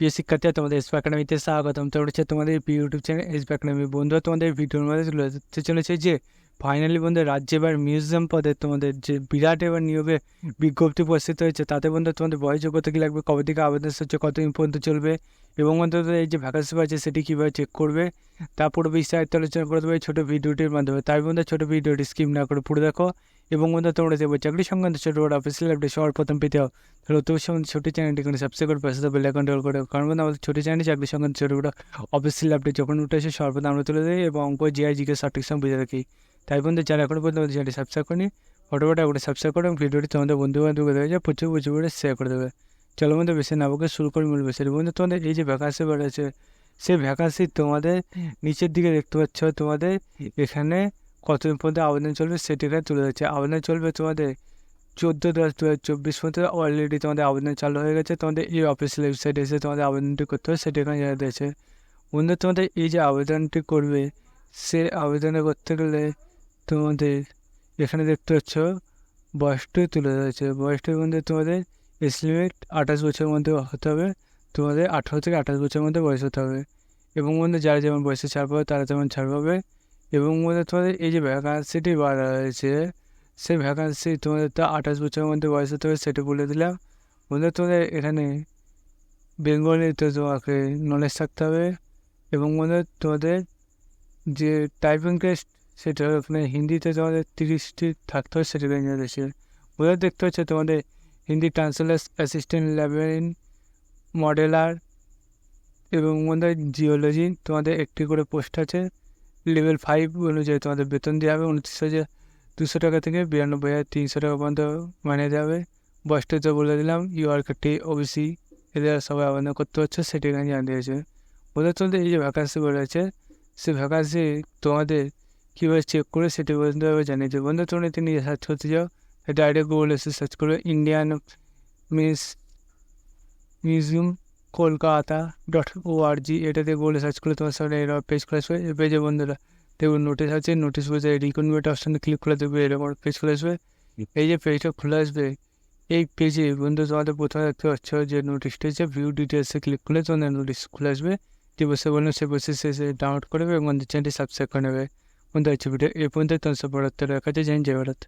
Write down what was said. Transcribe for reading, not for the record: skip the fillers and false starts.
প্রিয় শিক্ষার্থী, তোমাদের এসপি একাডেমিতে স্বাগতম। তো হচ্ছে তোমাদের ইউটিউব চ্যানেল এসপি একাডেমি। বন্ধুরা, তোমাদের ভিডিওর মধ্যে তুলে ধরতে চলেছে যে ফাইনালি বন্ধু রাজ্যে এবার মিউজিয়াম পদে তোমাদের যে বিরাট এবার নিয়োগে বিজ্ঞপ্তি প্রস্তুত হয়েছে। তাতে বন্ধু তোমাদের বয়স যোগ্যতা কী লাগবে, কবে থেকে আবেদন হচ্ছে, কতদিন পর্যন্ত চলবে এবং বন্ধু এই যে ভ্যাকান্সি পাচ্ছে সেটি কীভাবে চেক করবে তারপরে বিস্তারিত আলোচনা করে দেবো এই ছোটো ভিডিওটির মাধ্যমে। তাই বন্ধু ছোটো ভিডিওটি স্কিপ না করে পুরো দেখো এবং বন্ধু তোমরা দেখবো চাকরি সংক্রান্ত ছোটো বড় অফিসিয়াল আপডেট সবার প্রথম পেতে হবে। তাহলে অতি সময় ছোটো চ্যানেলটি করে সাবস্ক্রাইব করে পাশে বেল আইকন অল করে, কারণ বন্ধু আমাদের ছোটো চ্যানেলে চাকরি সংক্রান্ত ছোটো বড় অফিসিয়াল আপডেট যখন উঠে আসে সর্বদা আমরা তুলে দিই এবং অঙ্ক জিআই জিকে সঠিক সময় বুঝে রাখি। তাই বন্ধু যারা এখনো পর্যন্ত আমাদের চ্যানেলটি সাবস্ক্রাইব করেনি ফটোফটো করে সাবস্ক্রাইব করে এবং ভিডিওটি তোমাদের বন্ধু বান্ধবকে দেওয়া যায় প্রচুর প্রচুর করে শেয়ার করে দেবে। চলো বন্ধু বেশি না বকে শুরু করে মূল বিষয়। বন্ধু তোমাদের এই যে ভ্যাকান্সি বেড়েছে সেই ভ্যাকান্সি তোমাদের নিচের দিকে দেখতে পাচ্ছ। তোমাদের এখানে কতদিন পর্যন্ত আবেদন চলবে সেটি এখানে তুলে দিচ্ছে। আবেদন চলবে তোমাদের 14/10/2024 পর্যন্ত। অলরেডি তোমাদের আবেদন চালু হয়ে গেছে। তোমাদের এই অফিসিয়াল ওয়েবসাইটে এসে তোমাদের আবেদনটি করতে হবে, সেটি এখানে জানিয়ে দিয়েছে। বন্ধু তোমাদের এই যে আবেদনটি করবে সে আবেদন করতে গেলে তোমাদের এখানে দেখতে পাচ্ছ বয়সটি তুলে ধরেছে। বয়সটির মধ্যে তোমাদের এজ লিমিট 28 বছরের মধ্যে হতে হবে। তোমাদের 18 থেকে 28 বছরের মধ্যে বয়স হতে হবে এবং বন্ধু যারা যেমন বয়সে ছাড় পাবে তারা তেমন ছাড় পাবে। এবং বন্ধু তোমাদের এই যে ভ্যাকান্সিটি বাড়া হয়েছে সেই ভ্যাকান্সি তোমাদের তো 28 বছরের মধ্যে বয়স হতে হবে সেটা বলে দিলাম। বন্ধু তোমাদের এখানে বেঙ্গলিতে তোমাকে নলেজ থাকতে হবে এবং বন্ধু তোমাদের যে টাইপিং টেস্ট সেটা ওখানে হিন্দিতে তোমাদের 30টি থাকতে হবে, সেটা নিয়ে দিয়েছে। ওদের দেখতে হচ্ছে তোমাদের হিন্দি ট্রান্সলেট অ্যাসিস্ট্যান্ট, ল্যাবেন, মডেলার এবং বন্ধু জিওলজি তোমাদের একটি করে পোস্ট আছে। লেভেল 5 অনুযায়ী তোমাদের বেতন দেওয়া হবে 29,200 টাকা থেকে 92,300 টাকা পর্যন্ত মানে দেওয়া হবে। বয়সটা তো বলে দিলাম। ইউআরকাটি ওবিসি এদের সবাই আবেদন করতে হচ্ছে, সেটি এখানে জানিয়ে দিয়েছে। ওদের তোমাদের এই যে ভ্যাকান্সি রয়েছে সেই ভ্যাকান্সি তোমাদের কীভাবে চেক করে সেটি বন্ধুভাবে জানিয়েছে। বন্ধু তোমরা তিনি সার্চ করতে যাও, ডাইরেক্ট গুগল এসে সার্চ করবে ইন্ডিয়ান মিউজিয়াম কলকাতা.org, এটাতে গুগলে সার্চ করলে তোমার সামনে এরকম পেজ খুলে আসবে। এই পেজে বন্ধুরা দেখুন নোটিশ আছে, নোটিশ পেজে রিকনভিউট অপশানে ক্লিক করে দেখবে এরকম পেজ খুলে আসবে। এই যে পেজটা খুলে আসবে এই পেজে বন্ধু তোমাদের প্রথমে দেখতে পাচ্ছ যে নোটিশটা হচ্ছে ভিউ ডিটেলসে ক্লিক করলে তোমাদের নোটিশ খুলে আসবে। যে বসে বলুন সে বসে সে ডাউনলোড করবে এবং আমাদের চ্যানেলটি সাবস্ক্রাইব করে নেবে। বন্ধু হচ্ছে ভিডিও এই পর্যন্ত তোমার সব বড় রাখা যায়। জয় ভারত।